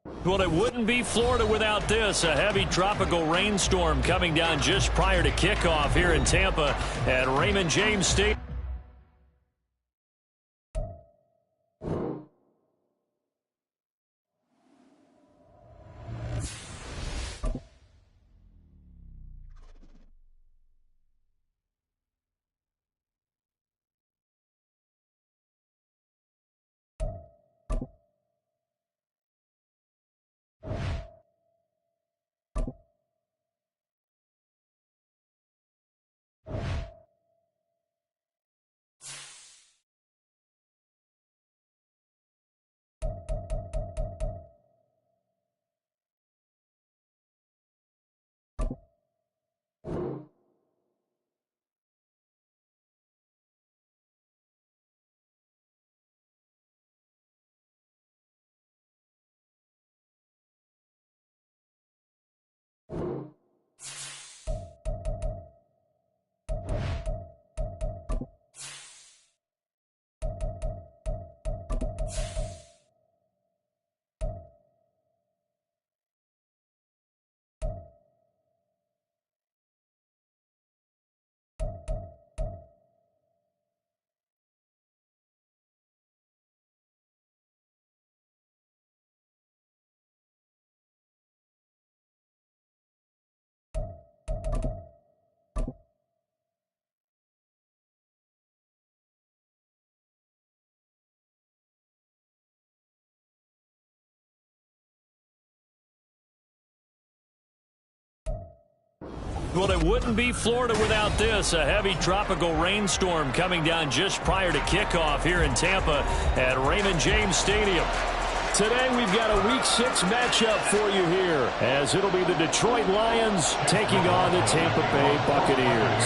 Well, it wouldn't be Florida without this. A heavy tropical rainstorm coming down just prior to kickoff here in Tampa at Raymond James Stadium. Well, it wouldn't be Florida without this. A heavy tropical rainstorm coming down just prior to kickoff here in Tampa at Raymond James Stadium. Today we've got a Week 6 matchup for you here, as it'll be the Detroit Lions taking on the Tampa Bay Buccaneers.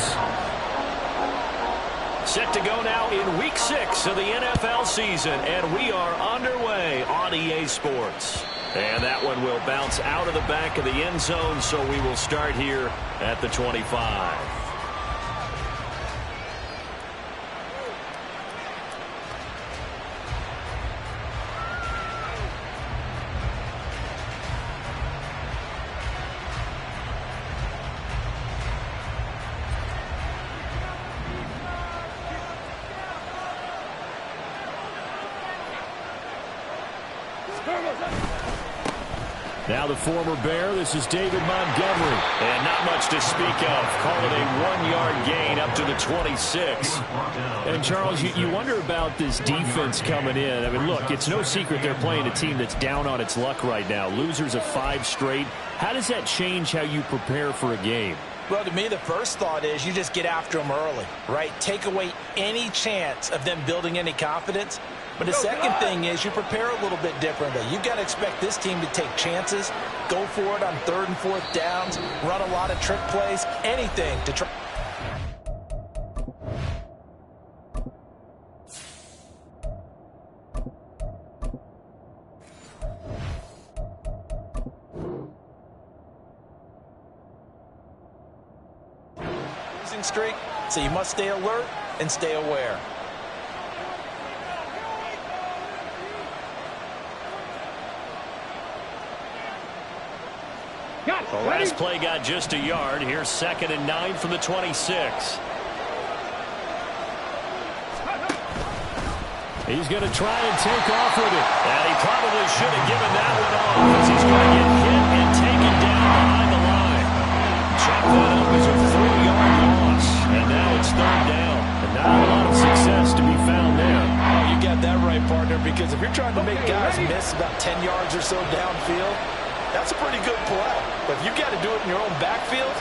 Set to go now in Week 6 of the NFL season, and we are underway on EA Sports. And that one will bounce out of the back of the end zone, so we will start here at the 25. Now the former Bear, this is David Montgomery. And not much to speak of. Call it a 1-yard gain up to the 26. And, Charles, you wonder about this defense coming in. I mean, look, it's no secret they're playing a team that's down on its luck right now. Losers of 5 straight. How does that change how you prepare for a game? Well, to me, the first thought is you just get after them early, right? Take away any chance of them building any confidence. But the second thing is you prepare a little bit differently. You've got to expect this team to take chances, go for it on 3rd and 4th downs, run a lot of trick plays, anything to try. Losing streak, so you must stay alert and stay aware. The last play got just a yard. Here's 2nd and 9 from the 26. He's going to try and take off with it. And he probably should have given that one off, because he's going to get hit and taken down behind the line. Chalk that up as a 3-yard loss. And now it's 3rd down. And not a lot of success to be found there. Oh, you got that right, partner, because if you're trying to make guys miss about 10 yards or so downfield, that's a pretty good play. But if you've got to do it in your own backfield,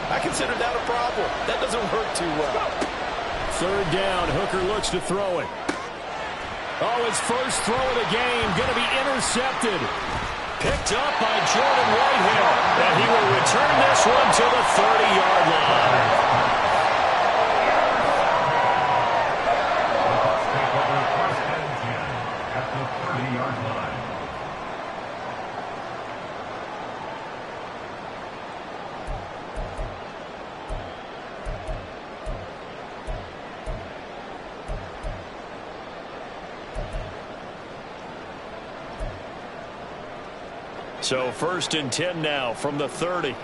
I consider that a problem. That doesn't work too well. 3rd down. Hooker looks to throw it. Oh, his first throw of the game going to be intercepted. Picked up by Jordan Whitehead. And he will return this one to the 30-yard line. So 1st and 10 now from the 30.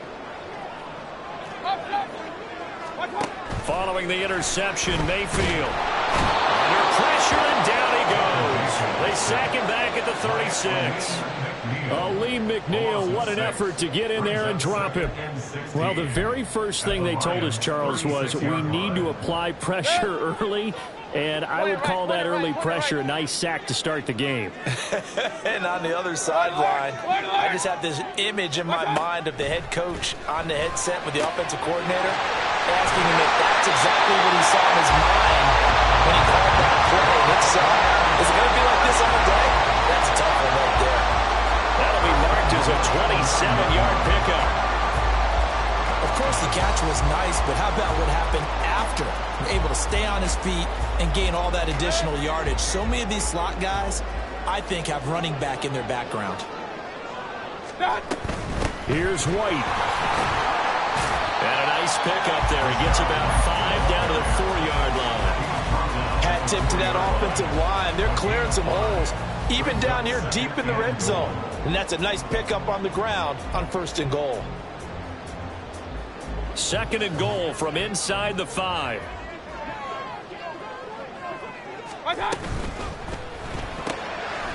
Following the interception, Mayfield. Under pressure, and down he goes. They sack him back at the 36. Lee McNeil, what an effort to get in there and drop him. Well, the very first thing they told us, Charles, was we need to apply pressure early. And I would call that early pressure a nice sack to start the game. And on the other sideline, I just have this image in my mind of the head coach on the headset with the offensive coordinator asking him if that's exactly what he saw in his mind when he called that play. And if so, is it going to be like this all day? That's a tough one right there. That'll be marked as a 27-yard pickup. Of course, the catch was nice, but how about what happened after? Able to stay on his feet and gain all that additional yardage. So many of these slot guys, I think, have running back in their background. Here's White. And a nice pickup there. He gets about 5 down to the 4-yard line. Hat tip to that offensive line. They're clearing some holes, even down here deep in the red zone. And that's a nice pickup on the ground on 1st and goal. 2nd and goal from inside the 5.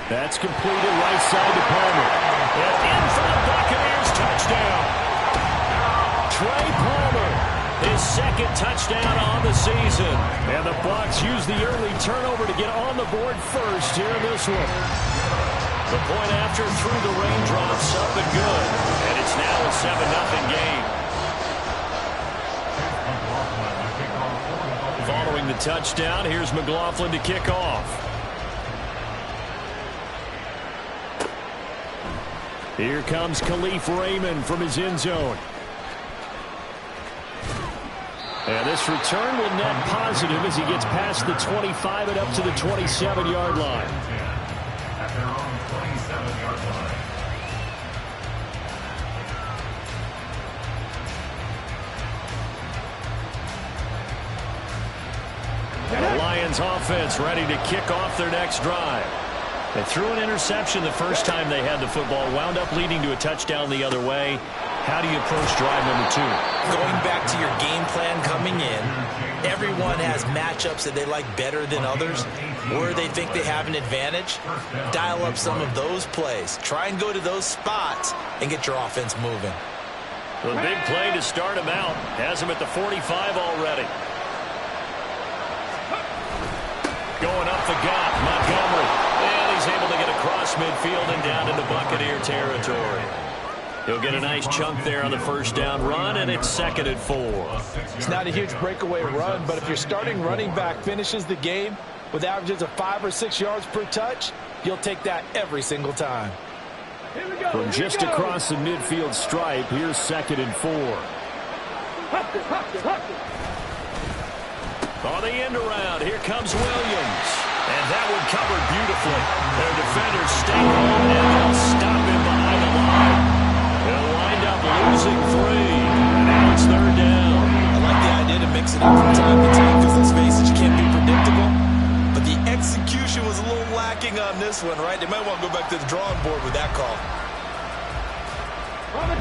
That's completed right side to Palmer. And in for the Buccaneers touchdown. Trey Palmer, his 2nd touchdown on the season. And the Bucs use the early turnover to get on the board first here in this one. The point after through the raindrops up and good. And it's now a 7-0 game. Following the touchdown, here's McLaughlin to kick off. Here comes Khalif Raymond from his end zone. And this return will net positive as he gets past the 25 and up to the 27-yard line. At their own 27-yard line. The Lions offense ready to kick off their next drive. They threw an interception the first time they had the football, wound up leading to a touchdown the other way. How do you approach drive number 2? Going back to your game plan coming in, everyone has matchups that they like better than others, or they think they have an advantage. Dial up some of those plays. Try and go to those spots and get your offense moving. The big play to start him out. Has him at the 45 already. Going up the gut, Montgomery. And he's able to get across midfield and down into Buccaneer territory. He'll get a nice chunk there on the first down run, and it's 2nd and 4. It's not a huge breakaway run, but if your starting running back finishes the game with averages of 5 or 6 yards per touch, you'll take that every single time. From just across the midfield stripe, here's 2nd and 4. On the end around, here comes Williams. And that one covered beautifully. Their defenders stay home, and they'll stop him behind the line. They'll wind up losing 3. And now it's 3rd down. I like the idea to mix it up from time to time because, let's face it, you can't be predictable. But the execution was a little lacking on this one, right? They might want to go back to the drawing board with that call.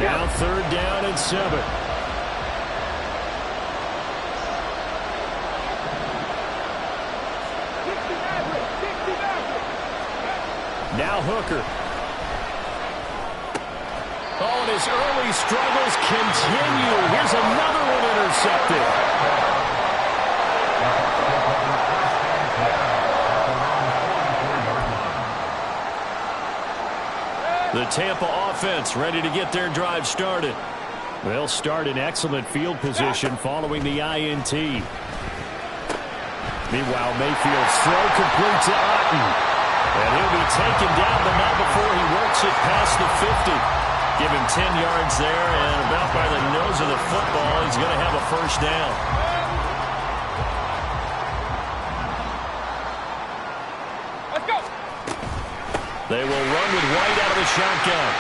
Now 3rd down and 7. Now Hooker. Oh, and his early struggles continue. Here's another one intercepted. The Tampa offense ready to get their drive started. They'll start in excellent field position following the INT. Meanwhile, Mayfield's throw complete to Otten. And he'll be taken down, but not before he works it past the 50. Give him 10 yards there, and about by the nose of the football, he's going to have a first down. Let's go. They will run with White out of the shotgun.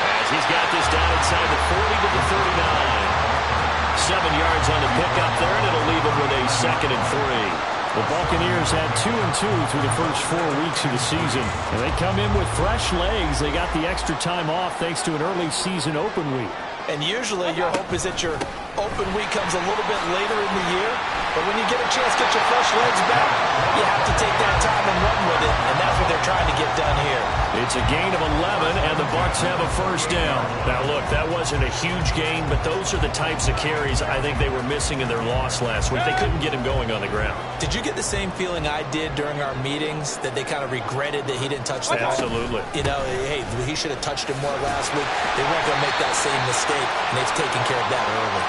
As he's got this down inside the 40 to the 39. 7 yards on the pickup there, and it'll leave him with a 2nd and 3. The Buccaneers had 2-2 through the first 4 weeks of the season. And they come in with fresh legs. They got the extra time off thanks to an early season open week. And usually your hope is that your open week comes a little bit later in the year. But when you get a chance to get your fresh legs back, you have to take that time and run with it. And that's what they're trying to get done here. It's a gain of 11, and the Bucs have a first down. Now, look, that wasn't a huge gain, but those are the types of carries I think they were missing in their loss last week. They couldn't get him going on the ground. Did you get the same feeling I did during our meetings, that they kind of regretted that he didn't touch the ball? Absolutely. You know, hey, he should have touched it more last week. They weren't going to make that same mistake, and they've taken care of that early.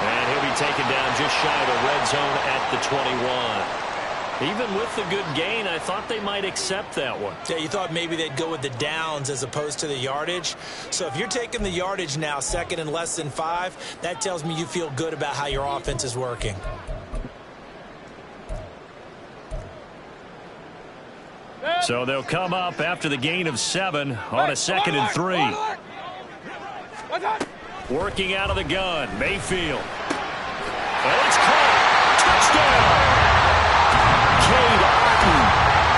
And he'll be taken down just shy of the red zone at the 21. Even with the good gain, I thought they might accept that one. Yeah, you thought maybe they'd go with the downs as opposed to the yardage. So if you're taking the yardage now, second and less than 5, that tells me you feel good about how your offense is working. So they'll come up after the gain of 7 on a 2nd and 3. Working out of the gun, Mayfield. And it's caught. Touchdown! Cade Otton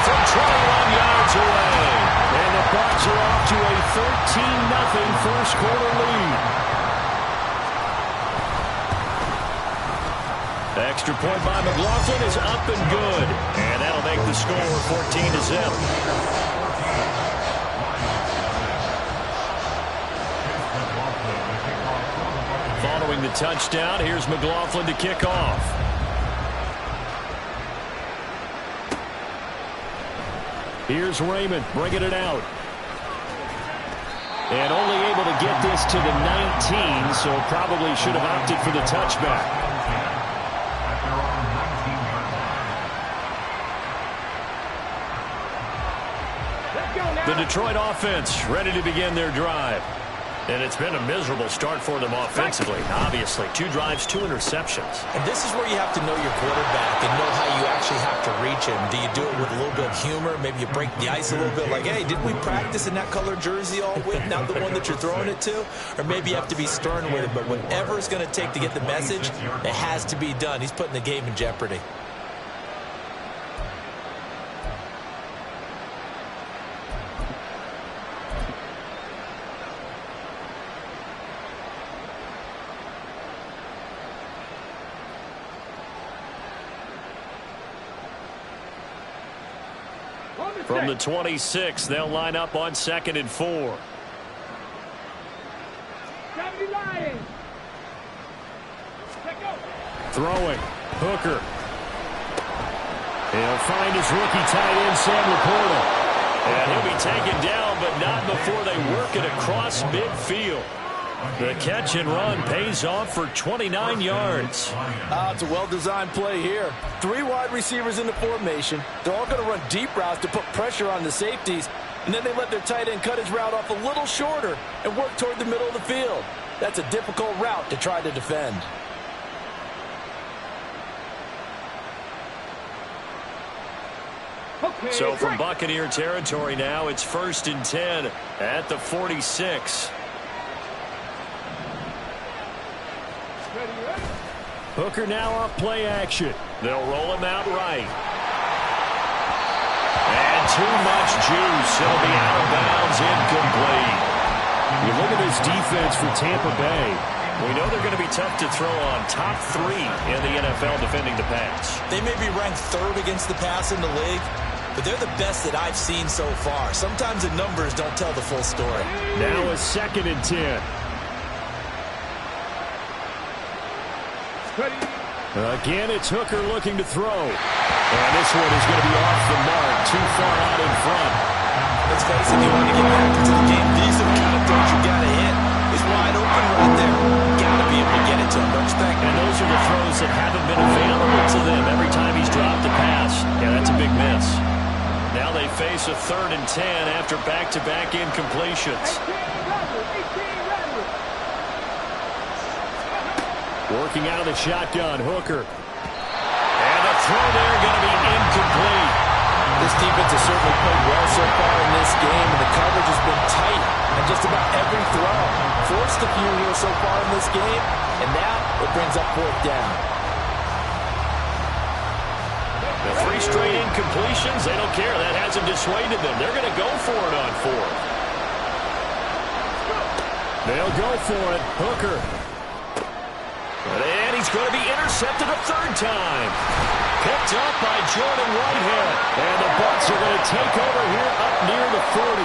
from 21 yards away. And the Bucs are off to a 13-0 first quarter lead. Extra point by McLaughlin is up and good. And that'll make the score 14-0. Following the touchdown, here's McLaughlin to kick off. Here's Raymond bringing it out. And only able to get this to the 19, so probably should have opted for the touchback. The Detroit offense ready to begin their drive. And it's been a miserable start for them offensively. Obviously, 2 drives, 2 interceptions. And this is where you have to know your quarterback and know how you actually have to reach him. Do you do it with a little bit of humor? Maybe you break the ice a little bit, like, hey, didn't we practice in that color jersey all week, not the one that you're throwing it to? Or maybe you have to be stern with it. But whatever it's going to take to get the message, it has to be done. He's putting the game in jeopardy. From the 26, they'll line up on 2nd and 4. Throwing. Hooker. He'll find his rookie tight end, Sam Laporta. And he'll be taken down, but not before they work it across midfield. The catch and run pays off for 29 yards. It's a well-designed play here. 3 wide receivers in the formation. They're all going to run deep routes to put pressure on the safeties. And then they let their tight end cut his route off a little shorter and work toward the middle of the field. That's a difficult route to try to defend. So from Buccaneer territory now, it's 1st and 10 at the 46. Hooker now off play action. They'll roll him out right. And too much juice. It'll be out of bounds, incomplete. You look at this defense for Tampa Bay. We know they're going to be tough to throw on. Top 3 in the NFL defending the pass. They may be ranked 3rd against the pass in the league, but they're the best that I've seen so far. Sometimes the numbers don't tell the full story. Now a 2nd and 10. Again, it's Hooker looking to throw. And this one is going to be off the mark, too far out in front. Let's face it, if you want to get back into the game, these are the kind of throws you got to hit. He's wide open right there. Got to be able to get it to him, don't you think? And those are the throws that haven't been available to them every time he's dropped a pass. Yeah, that's a big miss. Now they face a 3rd and 10 after back-to-back incompletions. Working out of the shotgun, Hooker. And the throw there going to be incomplete. This defense has certainly played well so far in this game, and the coverage has been tight on just about every throw. Forced a few here so far in this game, and now it brings up 4th down. 3 straight incompletions. They don't care. That hasn't dissuaded them. They're going to go for it on 4th. They'll go for it. Hooker. And he's going to be intercepted a 3rd time. Picked up by Jordan Whitehead. And the Bucs are going to take over here up near the 40.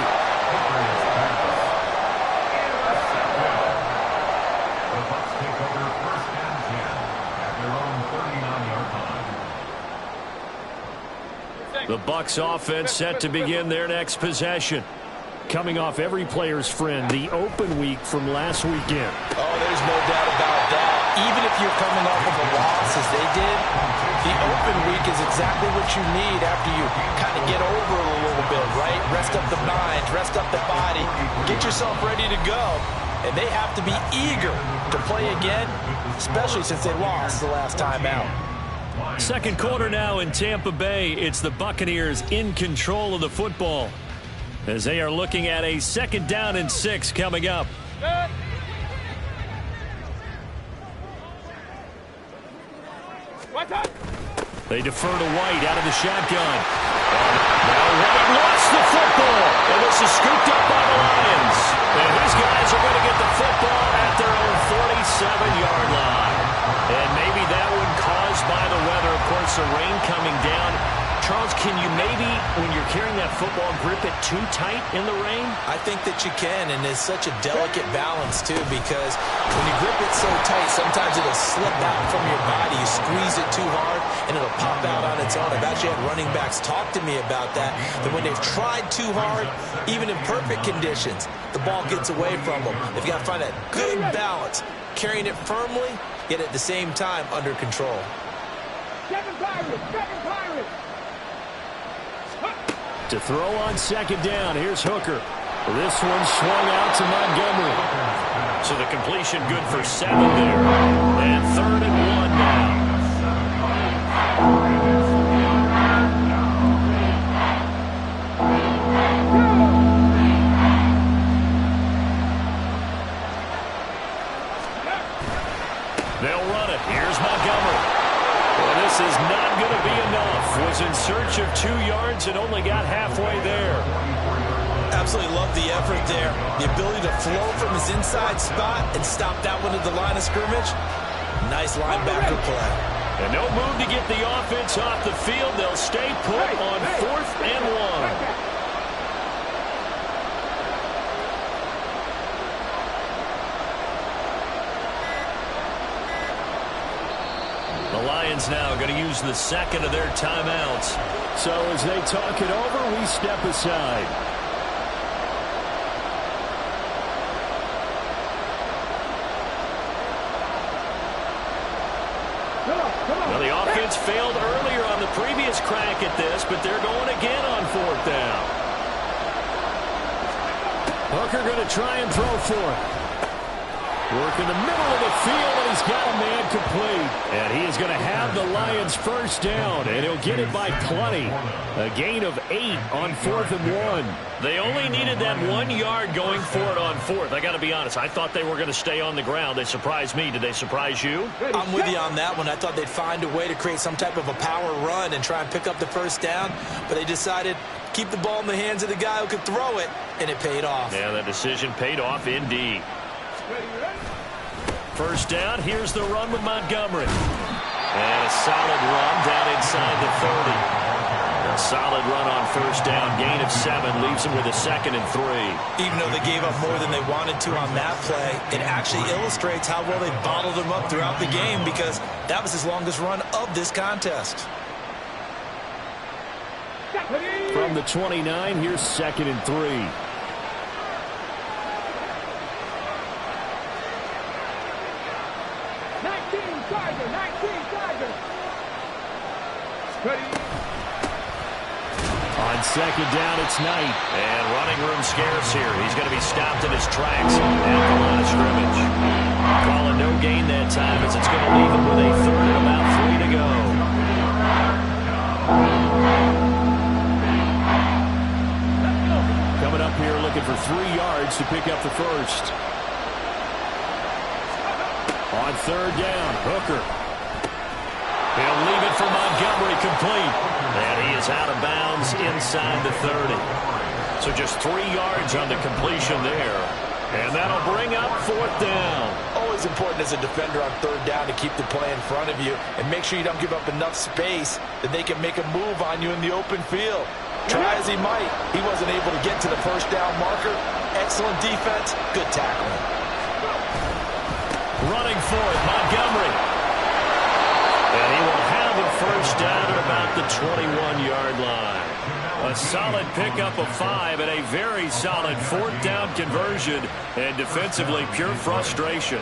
The Bucs take over 1st and 10 at their own 39-yard line. The Bucs offense set to begin their next possession. Coming off every player's friend, the open week from last weekend. Oh, there's no doubt about that. Even if you're coming off of a loss as they did, the open week is exactly what you need after you kind of get over it a little bit, right? Rest up the mind, rest up the body, get yourself ready to go. And they have to be eager to play again, especially since they lost the last time out. Second quarter now in Tampa Bay. It's the Buccaneers in control of the football as they are looking at a 2nd down and 6 coming up. They defer to White out of the shotgun. Now White lost the football, and this is scooped up by the Lions. And these guys are going to get the football at their own 47-yard line. And maybe that one caused by the weather. Of course, the rain coming down. Charles, can you maybe, when you're carrying that football, grip it too tight in the rain? I think that you can, and it's such a delicate balance, too, because when you grip it so tight, sometimes it'll slip out from your body. You squeeze it too hard, and it'll pop out on its own. I've actually had running backs talk to me about that when they've tried too hard, even in perfect conditions, the ball gets away from them. They've got to find that good balance, carrying it firmly, yet at the same time under control. Second Pirates! To throw on 2nd down, here's Hooker. This one swung out to Montgomery. So the completion good for 7 there. And 3rd and 1 now. They'll run it. Here's Montgomery. Well, this is not going to be enough. Was in search of 2 yards and only got halfway there. Absolutely love the effort there. The ability to flow from his inside spot and stop that one at the line of scrimmage. Nice linebacker play. And no move to get the offense off the field. They'll stay put on 4th and 1. The Lions now going to use the 2nd of their timeouts. So as they talk it over, we step aside. Well, the offense failed earlier on the previous crack at this, but they're going again on 4th down. Hooker going to try and throw for it. Work in the middle of the field, and he's got a man complete. And he is going to have the Lions 1st down, and he'll get it by plenty. A gain of 8 on 4th and 1. They only needed that 1 yard going for it on 4th. I got to be honest, I thought they were going to stay on the ground. They surprised me. Did they surprise you? I'm with you on that one. I thought they'd find a way to create some type of a power run and try and pick up the 1st down, but they decided keep the ball in the hands of the guy who could throw it, and it paid off. Yeah, that decision paid off indeed. 1st down, here's the run with Montgomery. And a solid run down inside the 30. A solid run on 1st down, gain of 7, leaves them with a 2nd and 3. Even though they gave up more than they wanted to on that play, it actually illustrates how well they bottled them up throughout the game because that was his longest run of this contest. From the 29, here's 2nd and 3. On 2nd down, it's Knight. And running room scarce here. He's going to be stopped in his tracks at the line of scrimmage. Calling no gain that time as it's going to leave him with a 3rd and about 3 to go. Coming up here looking for 3 yards to pick up the 1st. On 3rd down, Hooker. He'll leave it for Montgomery complete. out of bounds inside the 30. So just 3 yards on the completion there. And that'll bring up 4th down. Always important as a defender on 3rd down to keep the play in front of you and make sure you don't give up enough space that they can make a move on you in the open field. Try as he might, he wasn't able to get to the 1st down marker. Excellent defense, good tackling. Running for it, Montgomery. And he will have a 1st down at about the 21-yard line. A solid pickup of 5 and a very solid 4th down conversion. And defensively, pure frustration.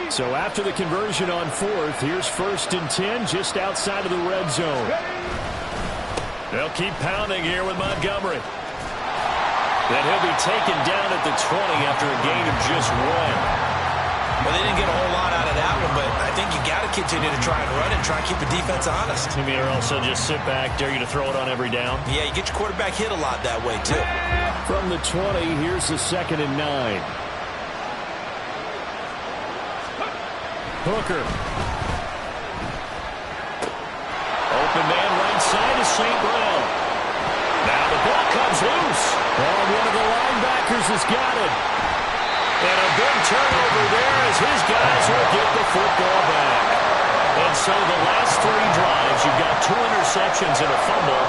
So after the conversion on 4th, here's 1st and 10 just outside of the red zone. They'll keep pounding here with Montgomery. Then he'll be taken down at the 20 after a gain of just 1. Well, they didn't get a whole lot out of that one, but I think you got to continue to try and run and try and keep the defense honest. I mean, or else they'll just sit back, dare you to throw it on every down. Yeah, you get your quarterback hit a lot that way, too. From the 20, here's the 2nd and 9. Hooker. Open man right side is St. Brown. Now the ball comes loose. And one of the linebackers has got it. And a big turnover there as his guys will get the football back. And so the last 3 drives, you've got 2 interceptions and a fumble.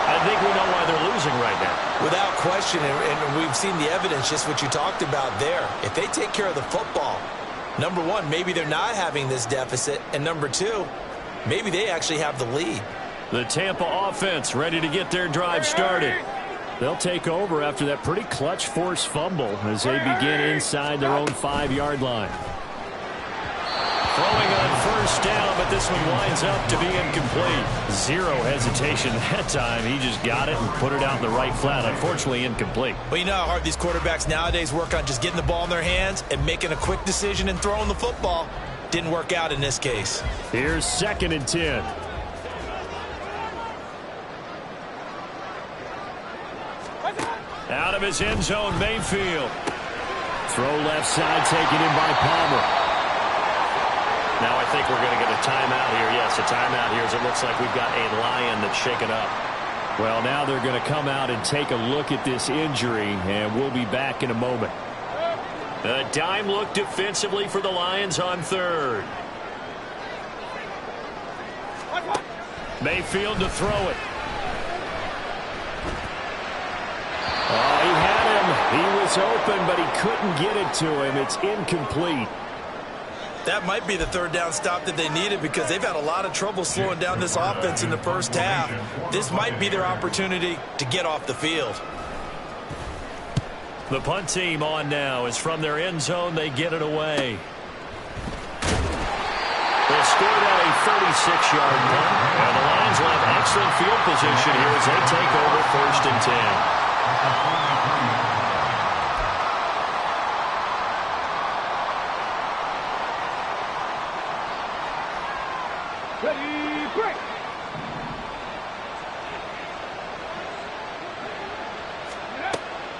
I think we know why they're losing right now. Without question, and we've seen the evidence, just what you talked about there. If they take care of the football, number 1, maybe they're not having this deficit. And number 2, maybe they actually have the lead. The Tampa offense ready to get their drive started. They'll take over after that pretty clutch forced fumble as they begin inside their own 5-yard line. Throwing on 1st down, but this one winds up to be incomplete. 0 hesitation that time. He just got it and put it out in the right flat. Unfortunately, incomplete. Well, you know how hard these quarterbacks nowadays work on just getting the ball in their hands and making a quick decision and throwing the football. Didn't work out in this case. Here's 2nd and 10. Out of his end zone, Mayfield. Throw left side, taken in by Palmer. Now I think we're going to get a timeout here. Yes, a timeout here as it looks like we've got a Lion that's shaken up. Well, now they're going to come out and take a look at this injury, and we'll be back in a moment. A dime look defensively for the Lions on 3rd. Mayfield to throw it. Oh, he had him. He was open, but he couldn't get it to him. It's incomplete. That might be the 3rd down stop that they needed because they've had a lot of trouble slowing down this offense in the 1st half. This might be their opportunity to get off the field. The punt team on now is from their end zone. They get it away. They scored on a 36-yard punt. And the Lions will have excellent field position here as they take over 1st and 10. Ready, break.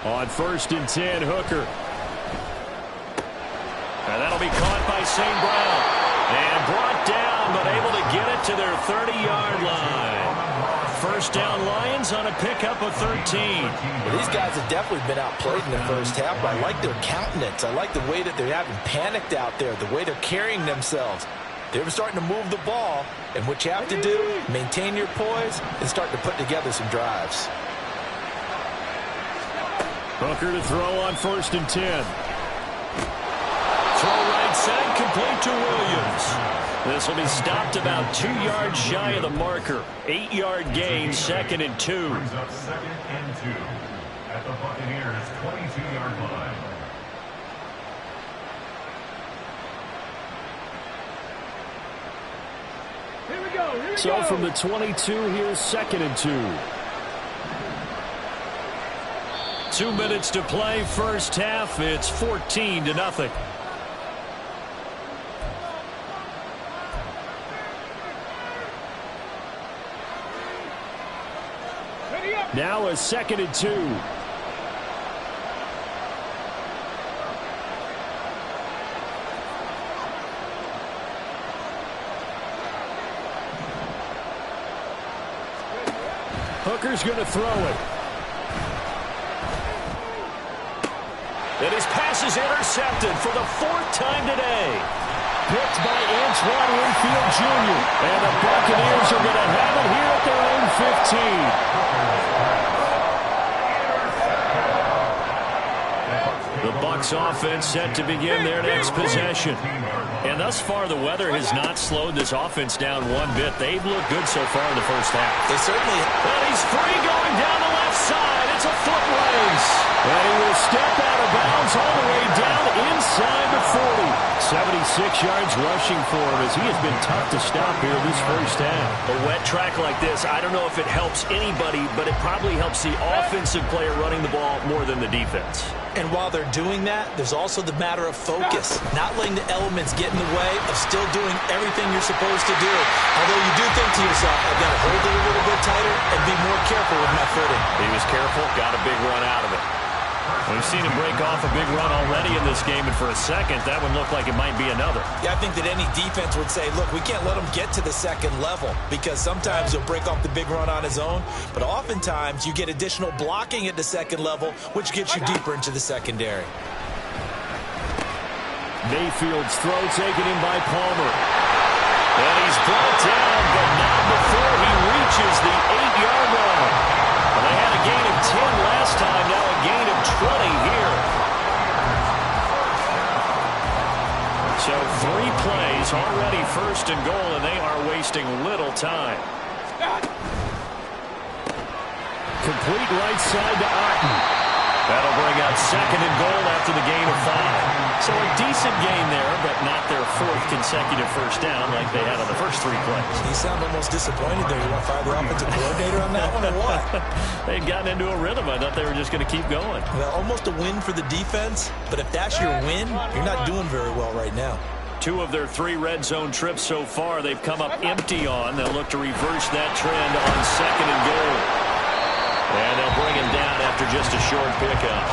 On 1st and 10, Hooker. And that'll be caught by St. Brown. And brought down, but able to get it to their 30-yard line. 1st down Lions on a pickup of 13. Well, these guys have definitely been outplayed in the 1st half, but I like their countenance. I like the way that they haven't panicked out there, the way they're carrying themselves. They're starting to move the ball, and what you have to do, maintain your poise and start to put together some drives. Hooker to throw on 1st and 10. Throw right side, complete to Williams. This will be stopped about 2 yards shy of the marker. 8-yard gain, 2nd and 2. Brings up 2nd and 2 at the Buccaneers' 22-yard line. Here we go. Here we So go. from the 22, here's 2nd and 2. 2 minutes to play, 1st half. It's 14-0. Ready up. Now a 2nd and 2. Hooker's going to throw it. And his pass is intercepted for the 4th time today. Picked by Antoine Winfield Jr. And the Buccaneers are going to have it here at their own 15. The Bucs offense set to begin their next possession. And thus far, the weather has not slowed this offense down one bit. They've looked good so far in the first half. They certainly. And he's free going down the left side. It's a foot race. And he will step out of bounds all the way down inside the 40. 76 yards rushing for him as he has been tough to stop here this first half. A wet track like this, I don't know if it helps anybody, but it probably helps the offensive player running the ball more than the defense. And while they're doing that, there's also the matter of focus. Not letting the elements get in the way of still doing everything you're supposed to do. Although you do think to yourself, I've got to hold it a little bit tighter and be more careful with my footing. He was careful, got a big run out of it. We've seen him break off a big run already in this game, and for a second, that one looked like it might be another. Yeah, I think that any defense would say, look, we can't let him get to the second level because sometimes he'll break off the big run on his own, but oftentimes you get additional blocking at the second level, which gets you deeper into the secondary. Mayfield's throw taken in by Palmer. And he's brought down, but not before he reaches the 8-yard line. Well, they had a gain of 10 last time, now a gain of 20 here. So 3 plays, already first and goal, and they are wasting little time. Complete right side to Otten. That'll bring out second and goal after the gain of 5. So a decent gain there, but not their 4th consecutive first down like they had on the first 3 plays. You sound almost disappointed there. You want to fire the offensive coordinator on that one or what? They'd gotten into a rhythm. I thought they were just going to keep going. Well, almost a win for the defense, but if that's your win, you're not doing very well right now. 2 of their 3 red zone trips so far, they've come up empty on. They'll look to reverse that trend on second and goal. And they'll bring him down after just a short pickup.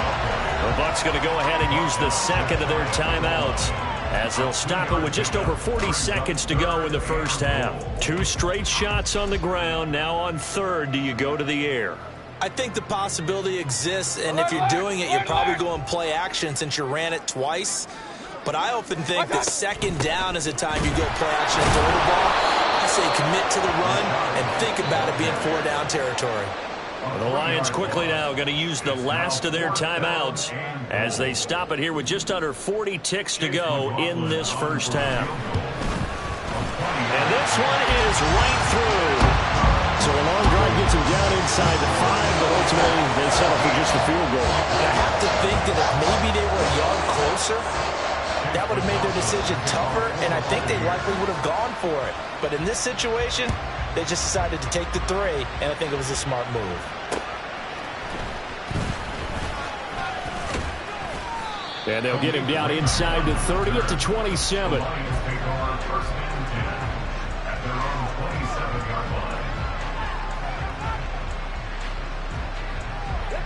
The Bucs going to go ahead and use the second of their timeouts as they'll stop it with just over 40 seconds to go in the first half. 2 straight shots on the ground. Now on third, do you go to the air? I think the possibility exists, and if you're doing it, you're probably going play action since you ran it twice. But I often think that second down is a time you go play action and throw the ball. I say commit to the run and think about it being 4-down territory. The Lions quickly now going to use the last of their timeouts as they stop it here with just under 40 ticks to go in this first half. And this one is right through. So a long drive gets him down inside the 5, but ultimately they settle for just a field goal. I have to think that if maybe they were a yard closer, that would have made their decision tougher, and I think they likely would have gone for it. But in this situation, they just decided to take the 3, and I think it was a smart move. And they'll get him down inside the 30 at the 27. Let's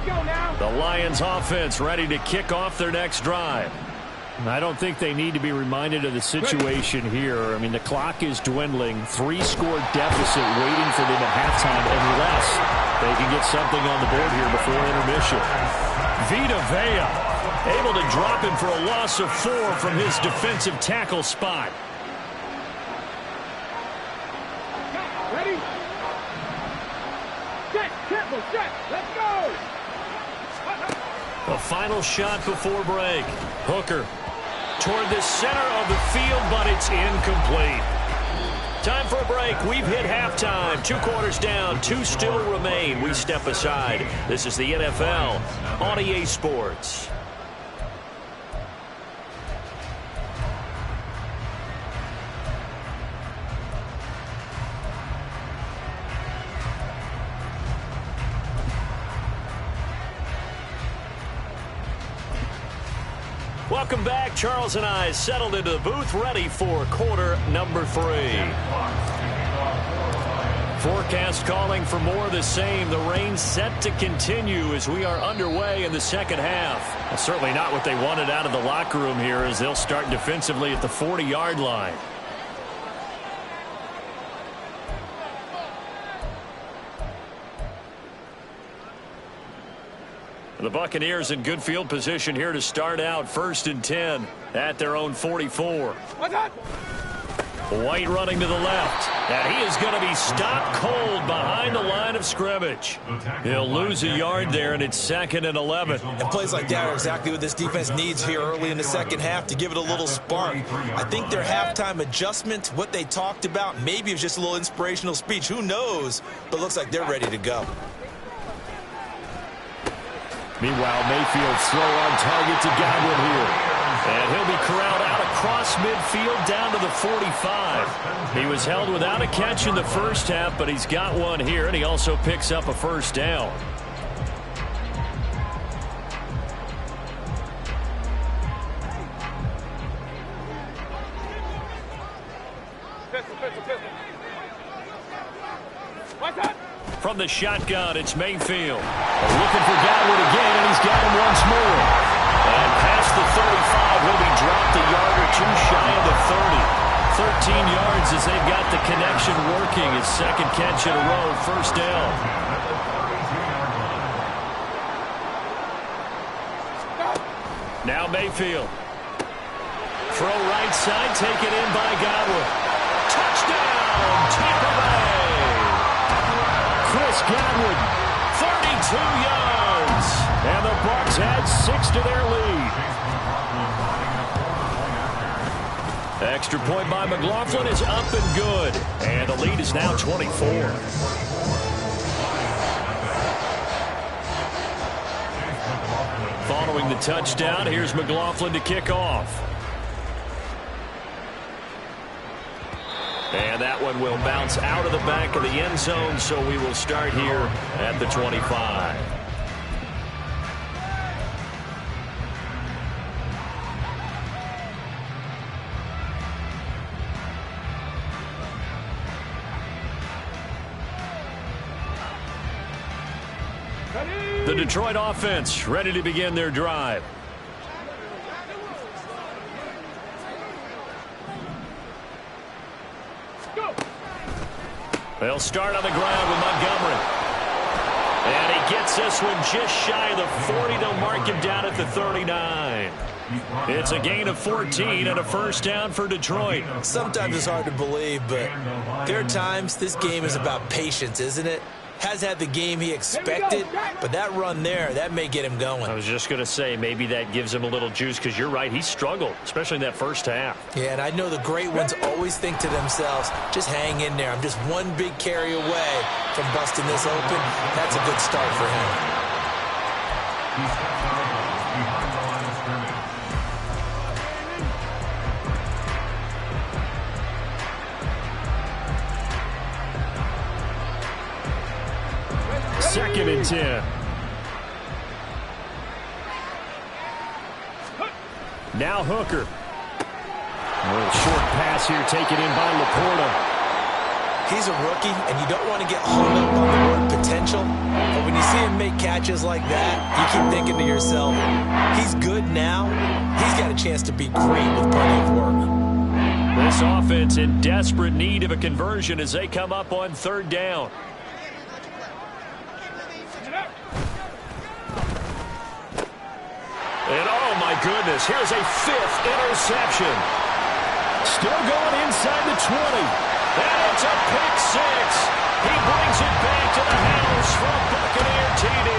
go now. The Lions offense ready to kick off their next drive. I don't think they need to be reminded of the situation here. I mean, the clock is dwindling. 3-score deficit waiting for them at halftime unless they can get something on the board here before intermission. Vita Vea able to drop him for a loss of 4 from his defensive tackle spot. Ready? Set, tempo, set. Let's go. The final shot before break. Hooker toward the center of the field, but it's incomplete. Time for a break. We've hit halftime. 2 quarters down, 2 still remain. We step aside. This is the NFL on EA Sports. Welcome back. Charles and I settled into the booth, ready for quarter number 3. Forecast calling for more of the same. The rain set to continue as we are underway in the second half. Well, certainly not what they wanted out of the locker room here as they'll start defensively at the 40-yard line. The Buccaneers in good field position here to start out 1st and 10 at their own 44. White running to the left. And he is going to be stopped cold behind the line of scrimmage. He'll lose a yard there, and it's 2nd and 11. And plays like that are exactly what this defense needs here early in the second half to give it a little spark. I think their halftime adjustment, what they talked about, maybe it was just a little inspirational speech. Who knows? But looks like they're ready to go. Meanwhile, Mayfield slow on target to Godwin here. And he'll be corralled out across midfield down to the 45. He was held without a catch in the first half, but he's got one here, and he also picks up a first down. From the shotgun, it's Mayfield. Looking for Godwin again, and he's got him once more. And past the 35, he'll be dropped a yard or two shy of the 30. 13 yards as they've got the connection working. His second catch in a row, first down. Now Mayfield. Throw right side, taken in by Godwin. Touchdown, Tampa Bay. Chris Godwin, 32 yards. And the Bucs add 6 to their lead. Extra point by McLaughlin is up and good. And the lead is now 24. Following the touchdown, here's McLaughlin to kick off. And that one will bounce out of the back of the end zone, so we will start here at the 25. The Detroit offense ready to begin their drive. They'll start on the ground with Montgomery. And he gets this one just shy of the 40. They'll mark him down at the 39. It's a gain of 14 and a first down for Detroit. Sometimes it's hard to believe, but there are times this game is about patience, isn't it? Has had the game he expected, but that run there, that may get him going. I was just going to say, maybe that gives him a little juice, because you're right, he struggled, especially in that first half. Yeah, and I know the great ones always think to themselves, just hang in there. I'm just one big carry away from busting this open. That's a good start for him. Second and 10. Now Hooker. A little short pass here taken in by Laporta. He's a rookie, and you don't want to get hung up on the word potential. But when you see him make catches like that, you keep thinking to yourself, he's good now. He's got a chance to be great with plenty of work. This offense in desperate need of a conversion as they come up on third down. And oh my goodness, here's a 5th interception. Still going inside the 20. And it's a pick 6. He brings it back to the house from Buccaneer TD.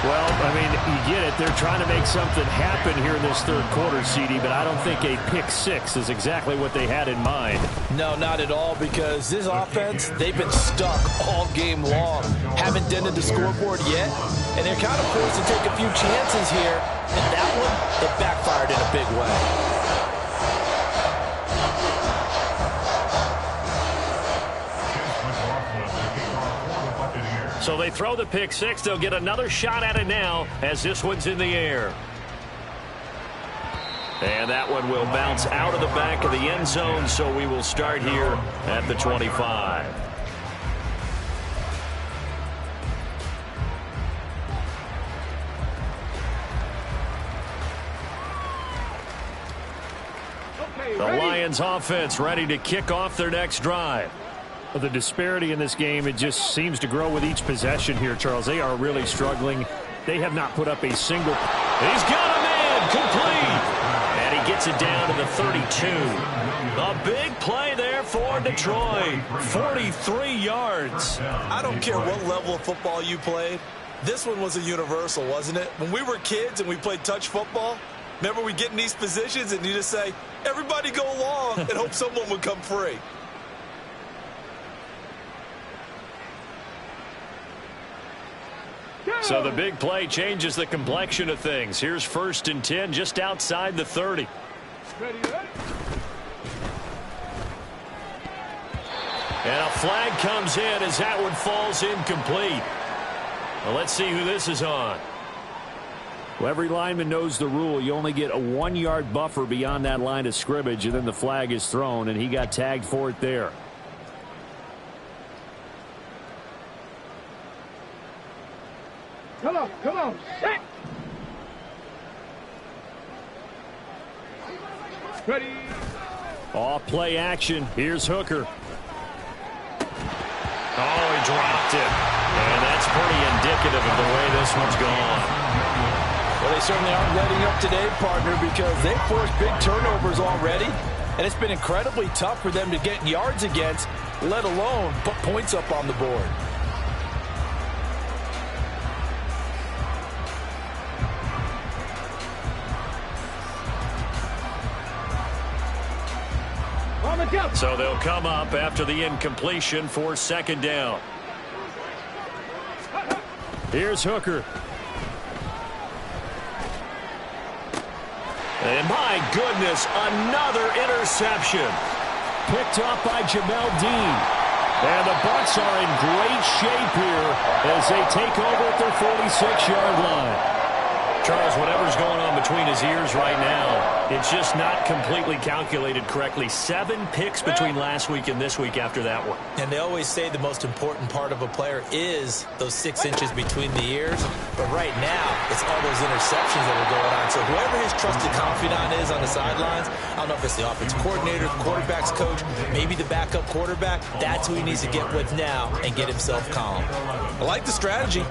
Well, I mean, you get it. They're trying to make something happen here in this third quarter, CD, but I don't think a pick 6 is exactly what they had in mind. No, not at all, because this offense, they've been stuck all game long. Haven't dented the scoreboard yet, and they're kind of forced to take a few chances here. And that one, it backfired in a big way. So they throw the pick 6. They'll get another shot at it now as this one's in the air. And that one will bounce out of the back of the end zone, so we will start here at the 25. The Lions offense ready to kick off their next drive. The disparity in this game, it just seems to grow with each possession here, Charles. They are really struggling they have not put up a single. He's got a man complete. And he gets it down to the 32. A big play there for Detroit. 43 yards. I don't care what level of football you played. This one was a universal, wasn't it? When we were kids and we played touch football, remember we get in these positions and you just say, everybody go along and hope someone would come free. So the big play changes the complexion of things. Here's 1st and 10 just outside the 30. And a flag comes in as that one falls incomplete. Well, let's see who this is on. Well, every lineman knows the rule. You only get a 1-yard buffer beyond that line of scrimmage, and then the flag is thrown, and he got tagged for it there. Come on, set. Ready. Off play action. Here's Hooker. Oh, he dropped it. And that's pretty indicative of the way this one's gone. Well, they certainly aren't letting up today, partner, because they've forced big turnovers already. And it's been incredibly tough for them to get yards against, let alone put points up on the board. So they'll come up after the incompletion for 2nd down. Here's Hooker. And my goodness, another interception. Picked up by Jamel Dean. And the Bucs are in great shape here as they take over at their 46-yard line. Charles, whatever's going on between his ears right now, it's just not completely calculated correctly. 7 picks between last week and this week after that one. And they always say the most important part of a player is those 6 inches between the ears. But right now, it's all those interceptions that are going on. So whoever his trusted confidant is on the sidelines, I don't know if it's the offensive coordinator, the quarterback's coach, maybe the backup quarterback, that's who he needs to get with now and get himself calm. I like the strategy.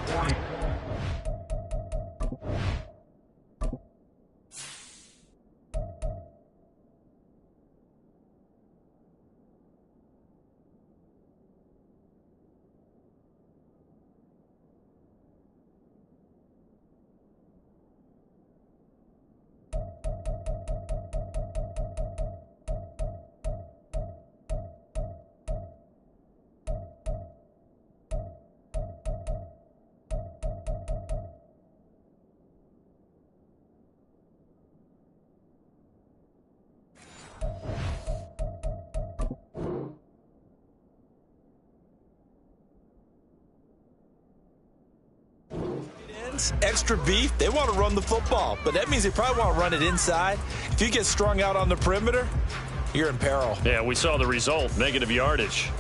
Extra beef, they want to run the football, but that means they probably want to run it inside. If you get strung out on the perimeter, you're in peril. Yeah, we saw the result, negative yardage.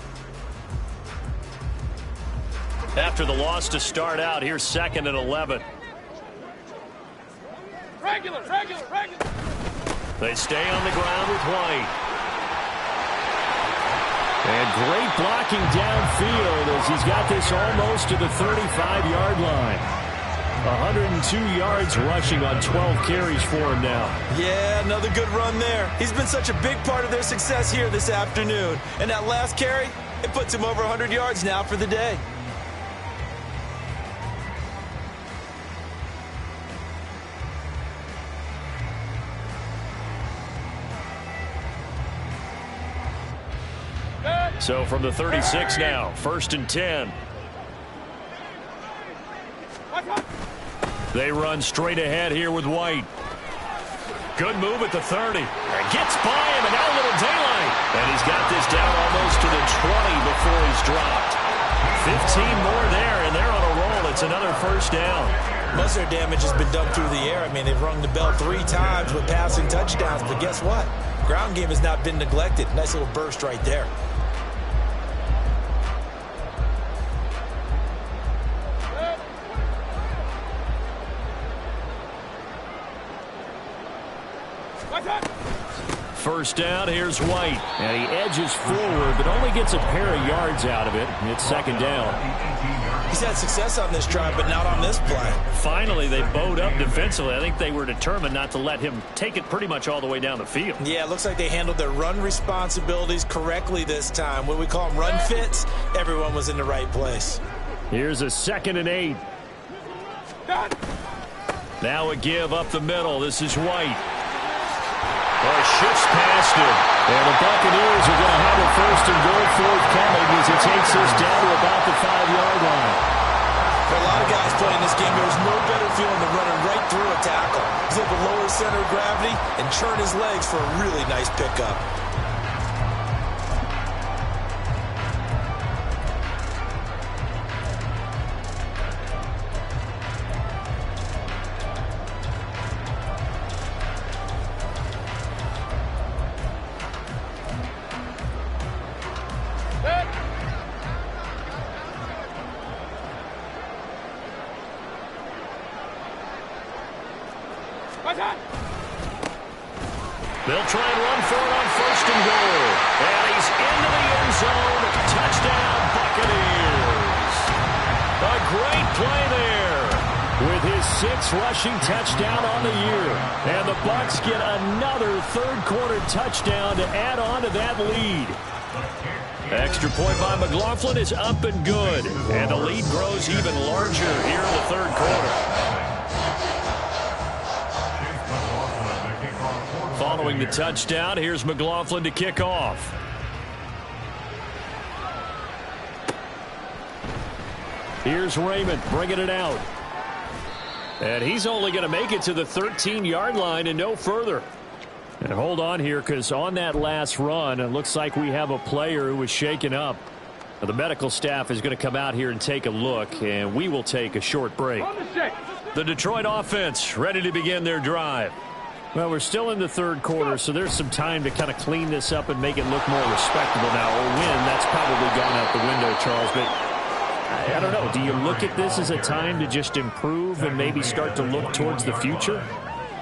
After the loss to start out, here's 2nd and 11. Regular. They stay on the ground with White. And great blocking downfield as he's got this almost to the 35-yard line. 102 yards rushing on 12 carries for him now. Yeah, another good run there. He's been such a big part of their success here this afternoon. And that last carry, it puts him over 100 yards now for the day. So from the 36 now, 1st and 10. They run straight ahead here with White. Good move at the 30. Gets by him, and now a little daylight. And he's got this down almost to the 20 before he's dropped. 15 more there, and they're on a roll. It's another 1st down. Most of their damage has been done through the air. I mean, they've rung the bell 3 times with passing touchdowns, but guess what? Ground game has not been neglected. Nice little burst right there. first down. Here's White. And he edges forward, but only gets a pair of yards out of it. It's second down. He's had success on this drive, but not on this play. Finally, they bowed up defensively. I think they were determined not to let him take it pretty much all the way down the field. Yeah, it looks like they handled their run responsibilities correctly this time. When we call them run fits, everyone was in the right place. Here's a 2nd and 8. Now a give up the middle. This is White. Shifts past him. And the Buccaneers are going to have a 1st and goal forthcoming as it takes us down to about the 5-yard line. For a lot of guys playing this game, there's no better feeling than running right through a tackle. He's able to lower his center of gravity and churn his legs for a really nice pickup. They'll try and run for it on 1st and goal. And he's into the end zone. Touchdown, Buccaneers. A great play there with his 6th rushing touchdown on the year. And the Bucs get another 3rd-quarter touchdown to add on to that lead. Extra point by McLaughlin is up and good. And the lead grows even larger here in the 3rd quarter. Following the touchdown, here's McLaughlin to kick off. Here's Raymond bringing it out. And he's only going to make it to the 13-yard line and no further. And hold on here, because on that last run, it looks like we have a player who was shaken up. Now, the medical staff is going to come out here and take a look, and we will take a short break. The Detroit offense ready to begin their drive. Well, we're still in the 3rd quarter, so there's some time to kind of clean this up and make it look more respectable now. Or win, that's probably gone out the window, Charles. But I don't know. Do you look at this as a time to just improve and maybe start to look towards the future?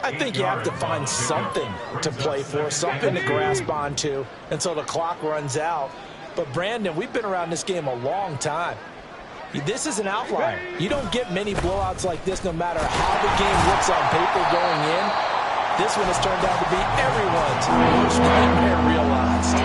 I think you have to find something to play for, something to grasp onto until the clock runs out. But, Brandon, we've been around this game a long time. This is an outlier. You don't get many blowouts like this no matter how the game looks on paper going in. This one has turned out to be everyone's worst nightmare realized.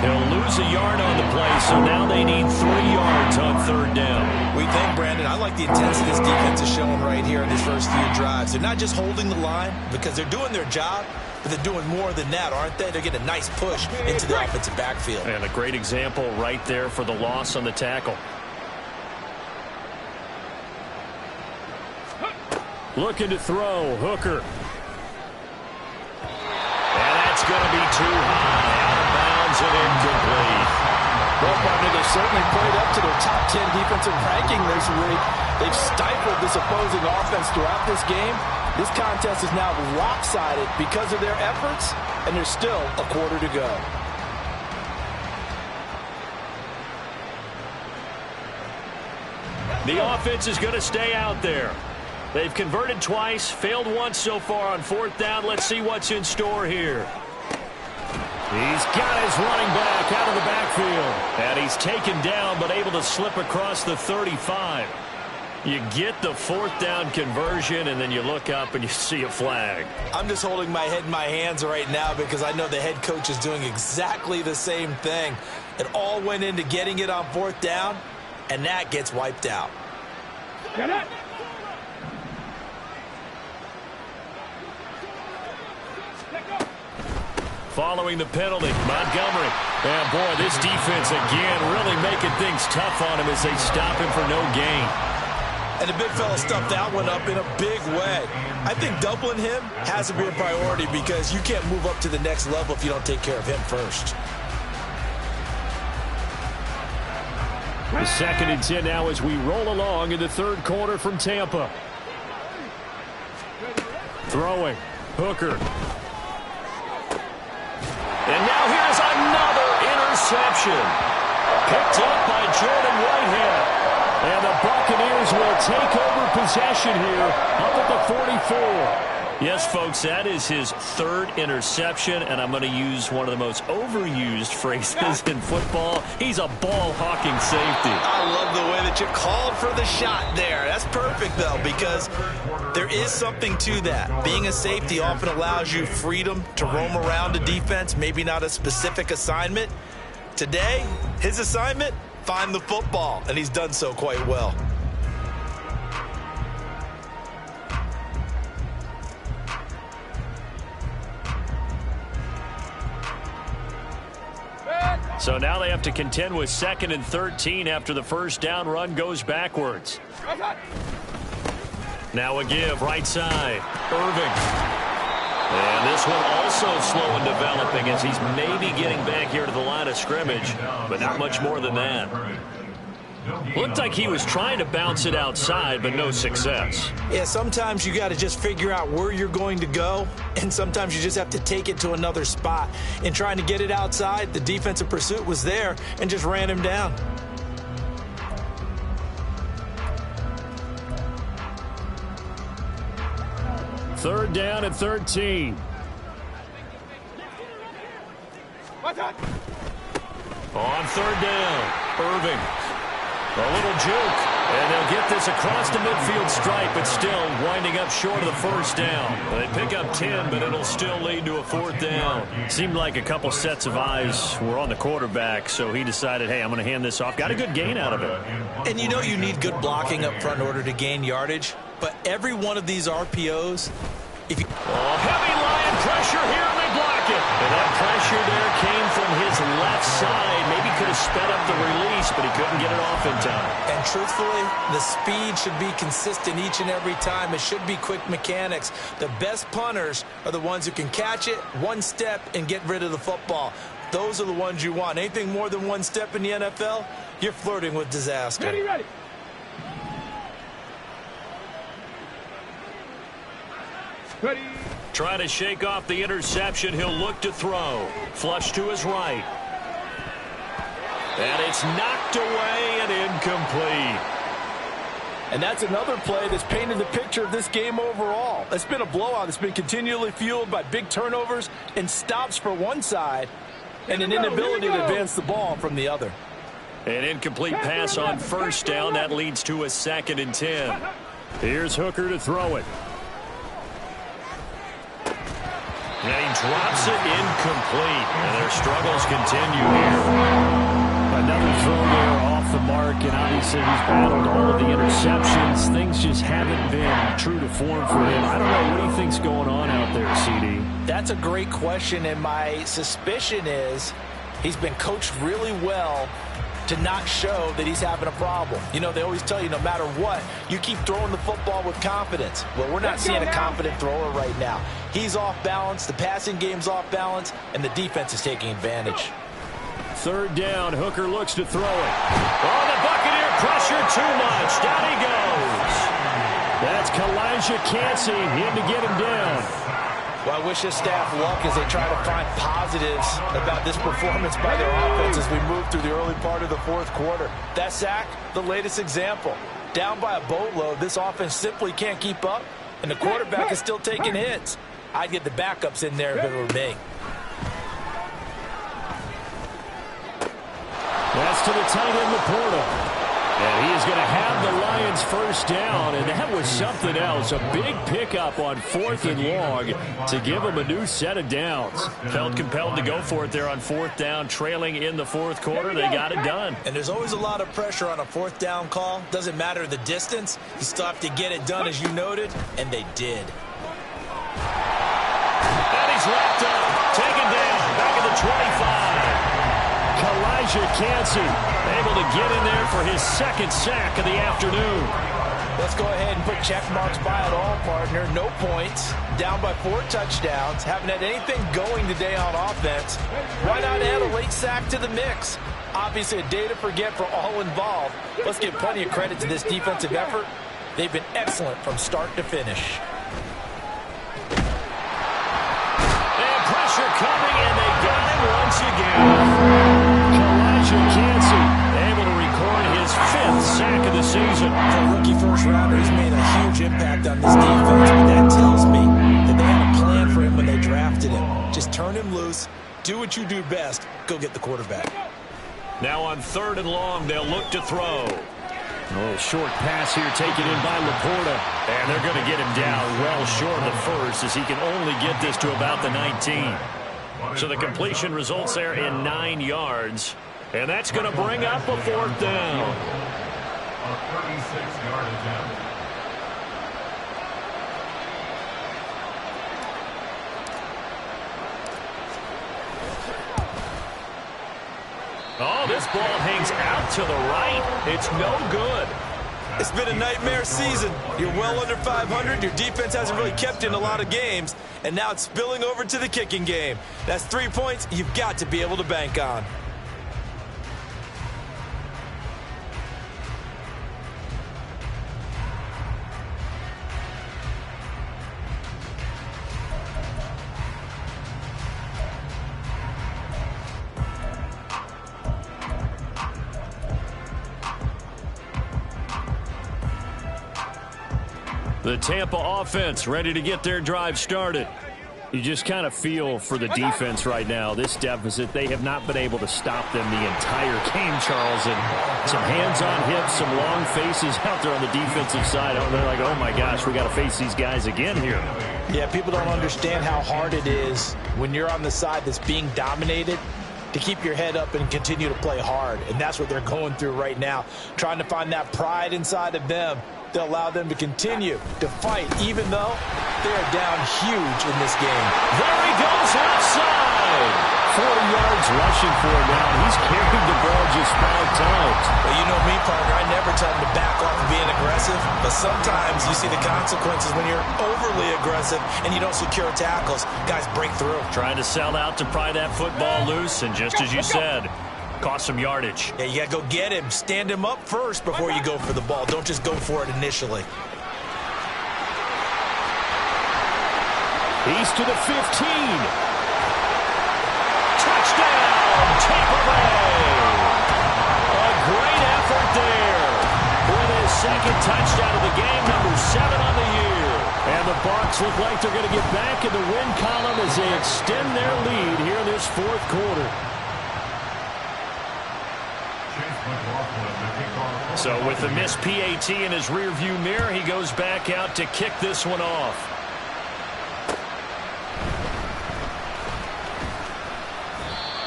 He'll lose a yard on the play, so now they need 3 yards on 3rd down. We think, Brandon, I like the intensity this defense is showing right here in these first few drives. They're not just holding the line because they're doing their job, but they're doing more than that, aren't they? They're getting a nice push into the offensive backfield. And a great example right there for the loss on the tackle. Looking to throw, Hooker. It's going to be too high, out of bounds and incomplete. Well, partner, they've certainly played up to their top 10 defensive ranking this week. They've stifled this opposing offense throughout this game. This contest is now lopsided because of their efforts, and there's still a quarter to go. The offense is going to stay out there. They've converted twice, failed once so far on 4th down. Let's see what's in store here. He's got his running back out of the backfield. And he's taken down but able to slip across the 35. You get the 4th down conversion, and then you look up and you see a flag. I'm just holding my head in my hands right now because I know the head coach is doing exactly the same thing. It all went into getting it on 4th down, and that gets wiped out. Get it! Following the penalty, Montgomery. And boy, this defense again really making things tough on him as they stop him for no gain. And the big fella stuffed that one up in a big way. I think doubling him has to be a priority because you can't move up to the next level if you don't take care of him first. The 2nd and 10 now as we roll along in the 3rd quarter from Tampa. Throwing, Hooker. And now here's another interception. Picked up by Jordan Whitehead. And the Buccaneers will take over possession here up at the 44. Yes, folks, that is his third interception, and I'm going to use one of the most overused phrases in football. He's a ball-hawking safety. I love the way that you called for the shot there. That's perfect, though, because there is something to that. Being a safety often allows you freedom to roam around a defense, maybe not a specific assignment. Today, his assignment, find the football, and he's done so quite well. So now they have to contend with 2nd and 13 after the first down run goes backwards. Now a give, right side, Irving. And this one also slow in developing as he's maybe getting back here to the line of scrimmage, but not much more than that. Looked like he was trying to bounce it outside, but no success. Yeah, sometimes you got to just figure out where you're going to go, and sometimes you just have to take it to another spot. In trying to get it outside, the defensive pursuit was there and just ran him down. Third down at 13. On third down, Irving. A little juke, and they'll get this across the midfield stripe, but still winding up short of the first down. They pick up 10, but it'll still lead to a fourth down. Seemed like a couple sets of eyes were on the quarterback, so he decided, hey, I'm going to hand this off. Got a good gain out of it. And you know you need good blocking up front in order to gain yardage, but every one of these RPOs, if you... Heavy Lion pressure here, and they block it. And that pressure there came from his left side. Maybe could have sped up the release, but he couldn't get it off in time. And truthfully, the speed should be consistent each and every time. It should be quick mechanics. The best punters are the ones who can catch it one step and get rid of the football. Those are the ones you want. Anything more than one step in the NFL, you're flirting with disaster. Ready. Ready. Trying to shake off the interception. He'll look to throw. Flush to his right. And it's knocked away and incomplete. And that's another play that's painted the picture of this game overall. It's been a blowout. It's been continually fueled by big turnovers and stops for one side and an inability to advance the ball from the other. An incomplete pass on first down. That leads to a 2nd and 10. Here's Hooker to throw it. And he drops it incomplete. And their struggles continue here. Another throw there off the mark, and obviously he's battled all of the interceptions. Things just haven't been true to form for him. I don't know. What do you think's going on out there, CD? That's a great question, and my suspicion is he's been coached really well to not show that he's having a problem. You know, they always tell you no matter what, you keep throwing the football with confidence. Well, we're not seeing a confident thrower right now. He's off balance, the passing game's off balance, and the defense is taking advantage. Third down, Hooker looks to throw it. Oh, the Buccaneer pressure too much. Down he goes. That's Kalijah Cansey in to get him down. Well, I wish this staff luck as they try to find positives about this performance by their offense as we move through the early part of the fourth quarter. That sack, the latest example. Down by a boatload, this offense simply can't keep up, and the quarterback is still taking hits. I'd get the backups in there if it were me. That's to the tight end, Laporta. And he is going to have the Lions first down, and that was something else. A big pickup on 4th and long to give them a new set of downs. Felt compelled to go for it there on 4th down, trailing in the fourth quarter. They got it done. And there's always a lot of pressure on a 4th down call. Doesn't matter the distance. You still have to get it done, as you noted, and they did. And he's wrapped up, taken down, back at the 25. Kalijah Cansey able to get in there for his 2nd sack of the afternoon. Let's go ahead and put check marks by it all, partner. No points, down by 4 touchdowns, haven't had anything going today on offense. Why not add a late sack to the mix? Obviously a day to forget for all involved. Let's give plenty of credit to this defensive effort. They've been excellent from start to finish. And pressure coming, and they got him once again. Kalijah Cansey able to record his 5th sack of the season. For a rookie first rounder, he's made a huge impact on this defense, but that tells me that Just turn him loose. Do what you do best. Go get the quarterback. Now on 3rd and long, they'll look to throw. A little short pass here taken in by Laporta. And they're going to get him down well short of the first, as he can only get this to about the 19. So the completion results there in 9 yards. And that's going to bring up a 4th down. A 36-yard attempt. Oh, this ball hangs out to the right. It's no good. It's been a nightmare season. You're well under 500. Your defense hasn't really kept you in a lot of games. And now it's spilling over to the kicking game. That's 3 points you've got to be able to bank on. The Tampa offense ready to get their drive started. You just kind of feel for the defense right now. This deficit, they have not been able to stop them the entire game, Charles. And some hands on hips, some long faces out there on the defensive side. They're like, oh, my gosh, we got to face these guys again here. Yeah, people don't understand how hard it is when you're on the side that's being dominated to keep your head up and continue to play hard. And that's what they're going through right now, trying to find that pride inside of them to allow them to continue to fight, even though they are down huge in this game. There he goes outside. 4 yards rushing for him now. He's carried the ball just 5 times. Well, you know me, partner, I never tell him to back off of being aggressive, but sometimes you see the consequences when you're overly aggressive and you don't secure tackles. Guys break through. Trying to sell out to pry that football loose, and just as you said, cost some yardage. Yeah, you got to go get him. Stand him up first before you go for the ball. Don't just go for it initially. He's to the 15. Touchdown, Tampa Bay. A great effort there. With his 2nd touchdown of the game, number 7 on the year. And the Bucs look like they're going to get back in the win column as they extend their lead here in this 4th quarter. So with the missed PAT in his rearview mirror, he goes back out to kick this one off.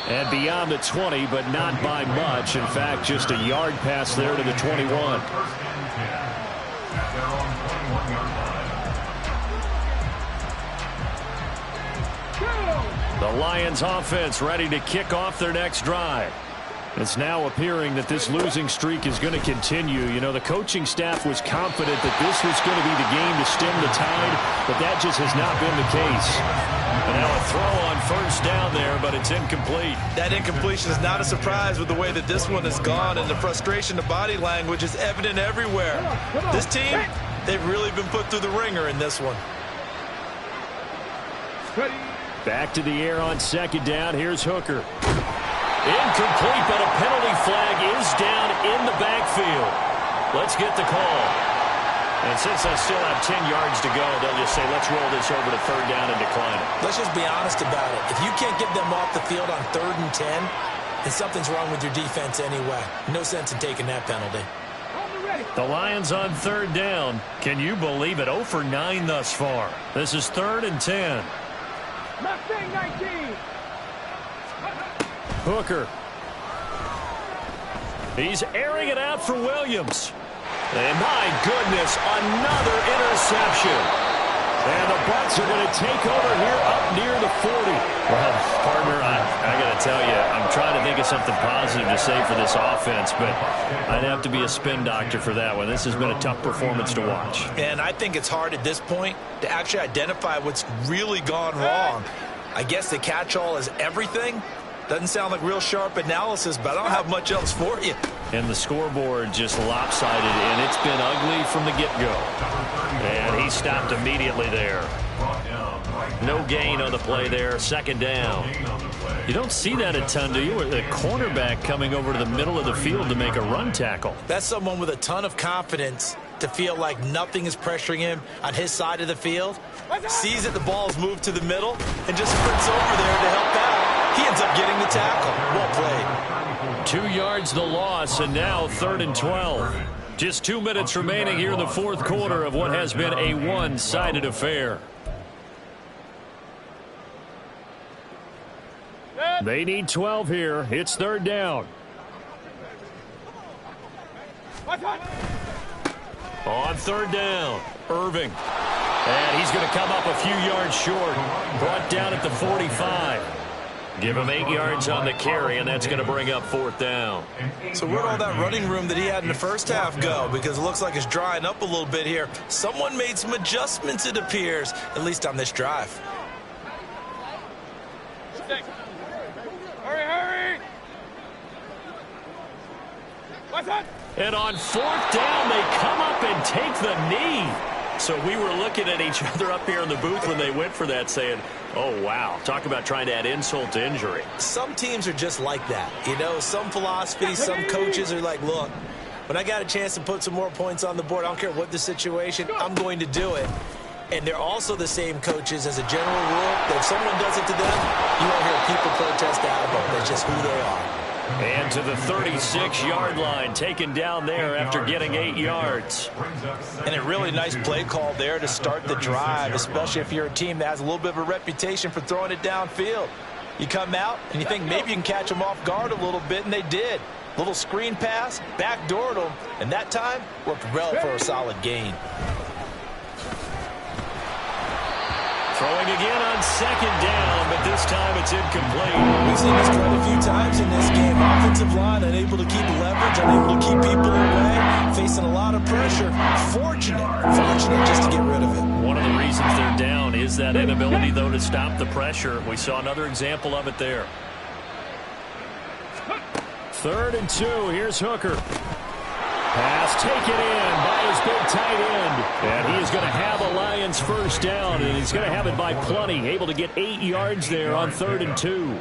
And beyond the 20, but not by much. In fact, just a yard pass there to the 21. The Lions offense ready to kick off their next drive. It's now appearing that this losing streak is going to continue. You know, the coaching staff was confident that this was going to be the game to stem the tide, but that just has not been the case. And now a throw on 1st down there, but it's incomplete. That incompletion is not a surprise with the way that this one has gone, and the frustration of body language is evident everywhere. This team, they've really been put through the ringer in this one. Back to the air on 2nd down. Here's Hooker. Incomplete, but a penalty flag is down in the backfield. Let's get the call. And since they still have 10 yards to go, they'll just say, let's roll this over to 3rd down and decline it. Let's just be honest about it. If you can't get them off the field on 3rd and 10, then something's wrong with your defense anyway. No sense in taking that penalty. The Lions on 3rd down. Can you believe it? 0 for 9 thus far. This is 3rd and 10. Mustang 19. Hooker. He's airing it out for Williams. And my goodness, another interception. And the Bucs are going to take over here up near the 40. Well, partner, I got to tell you, I'm trying to think of something positive to say for this offense, but I'd have to be a spin doctor for that one. This has been a tough performance to watch. And I think it's hard at this point to actually identify what's really gone wrong. I guess the catch-all is everything. Doesn't sound like real sharp analysis, but I don't have much else for you. And the scoreboard just lopsided, and it's been ugly from the get-go. And he stopped immediately there. No gain on the play there, 2nd down. You don't see that a ton, do you? The cornerback coming over to the middle of the field to make a run tackle. That's someone with a ton of confidence to feel like nothing is pressuring him on his side of the field. Sees that the ball's moved to the middle and just sprints over there to help out. He ends up getting the tackle. Well played. 2 yards the loss, and now 3rd and 12. Just 2 minutes remaining here in the fourth quarter of what has been a one-sided affair. They need 12 here. It's 3rd down. On 3rd down, Irving. And he's going to come up a few yards short. Brought down at the 45. Give him 8 yards on the carry, and that's going to bring up 4th down. So where'd all that running room that he had in the first half go? Because it looks like it's drying up a little bit here. Someone made some adjustments, it appears, at least on this drive. Hurry! What's that? And on 4th down, they come up and take the knee. So we were looking at each other up here in the booth when they went for that, saying, oh, wow, talk about trying to add insult to injury. Some teams are just like that. You know, some philosophies, some coaches are like, look, when I got a chance to put some more points on the board, I don't care what the situation, I'm going to do it. And they're also the same coaches as a general rule that if someone does it to them, you won't hear people protest out of it. That's just who they are. And to the 36-yard line, taken down there after getting 8 yards. And a really nice play call there to start the drive, especially if you're a team that has a little bit of a reputation for throwing it downfield. You come out and you think maybe you can catch them off guard a little bit, and they did. Little screen pass, backdoored them, and that time worked well for a solid gain. Throwing again on 2nd down, but this time it's incomplete. We've seen this quite a few times in this game. Offensive line unable to keep leverage, unable to keep people away, facing a lot of pressure. Fortunate just to get rid of it. One of the reasons they're down is that inability, though, to stop the pressure. We saw another example of it there. 3rd and 2. Here's Hooker. Pass taken in by his big tight end. And he is going to have a Lions first down, and he's going to have it by plenty. Able to get 8 yards there on 3rd and 2.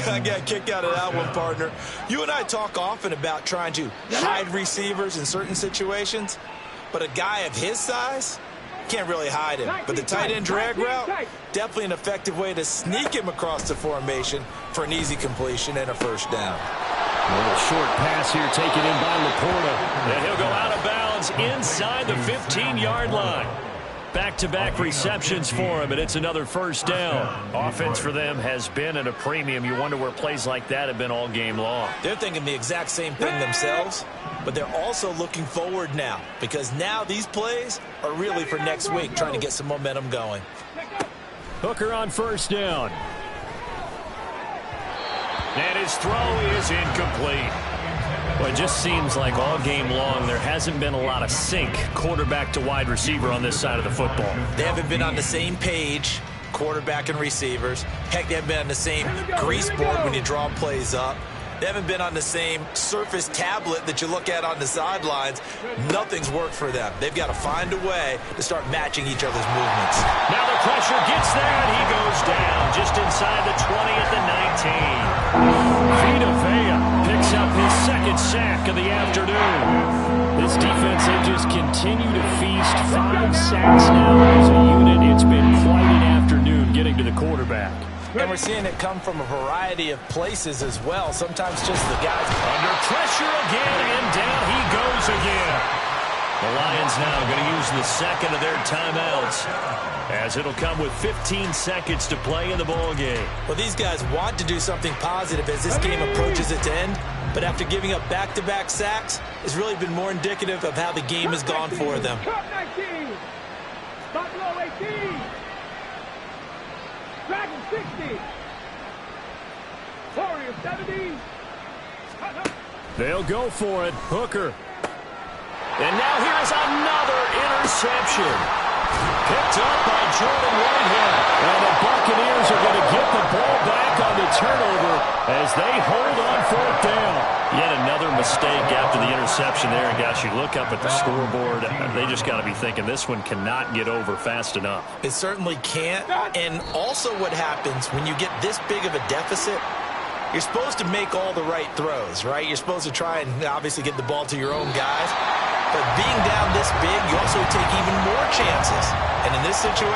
I got a kick out of that one, partner. You and I talk often about trying to hide receivers in certain situations, but a guy of his size can't really hide him. But the tight end drag route, definitely an effective way to sneak him across the formation for an easy completion and a first down. A little short pass here taken in by Laporta. And he'll go out of bounds inside the 15-yard line. Back-to-back receptions for him, and it's another first down. Offense for them has been at a premium. You wonder where plays like that have been all game long. They're thinking the exact same thing themselves, but they're also looking forward now, because now these plays are really for next week, trying to get some momentum going. Hooker on first down. And his throw is incomplete. Well, it just seems like all game long there hasn't been a lot of sync quarterback to wide receiver on this side of the football. They haven't been on the same page, quarterback and receivers. Heck, they haven't been on the same grease board when you draw plays up. They haven't been on the same surface tablet that you look at on the sidelines. Nothing's worked for them. They've got to find a way to start matching each other's movements. Now the pressure gets there, and he goes down just inside the 20 at the 19. Vita Vea picks up his 2nd sack of the afternoon. This defense, they just continue to feast. 5 sacks now as a unit. It's been quite an afternoon getting to the quarterback. And we're seeing it come from a variety of places as well. Sometimes just the guys under pressure again, and down he goes again. The Lions now going to use the 2nd of their timeouts, as it'll come with 15 seconds to play in the ball game. Well, these guys want to do something positive as this game approaches its end, but after giving up back-to-back sacks, it's really been more indicative of how the game has gone for them. Cut 19. Stop low 18. Dragon 60. Warrior 70. They'll go for it. Hooker. And now here's another interception. Picked up by Jordan Whitehead. And the Buccaneers are going to get the ball back on the turnover as they hold on 4th down. Yet another mistake after the interception there. And gosh, you look up at the scoreboard, they just got to be thinking this one cannot get over fast enough. It certainly can't. And also what happens when you get this big of a deficit, you're supposed to make all the right throws, right? You're supposed to try and obviously get the ball to your own guys. But being down this big, you also take even more chances. And in this situation,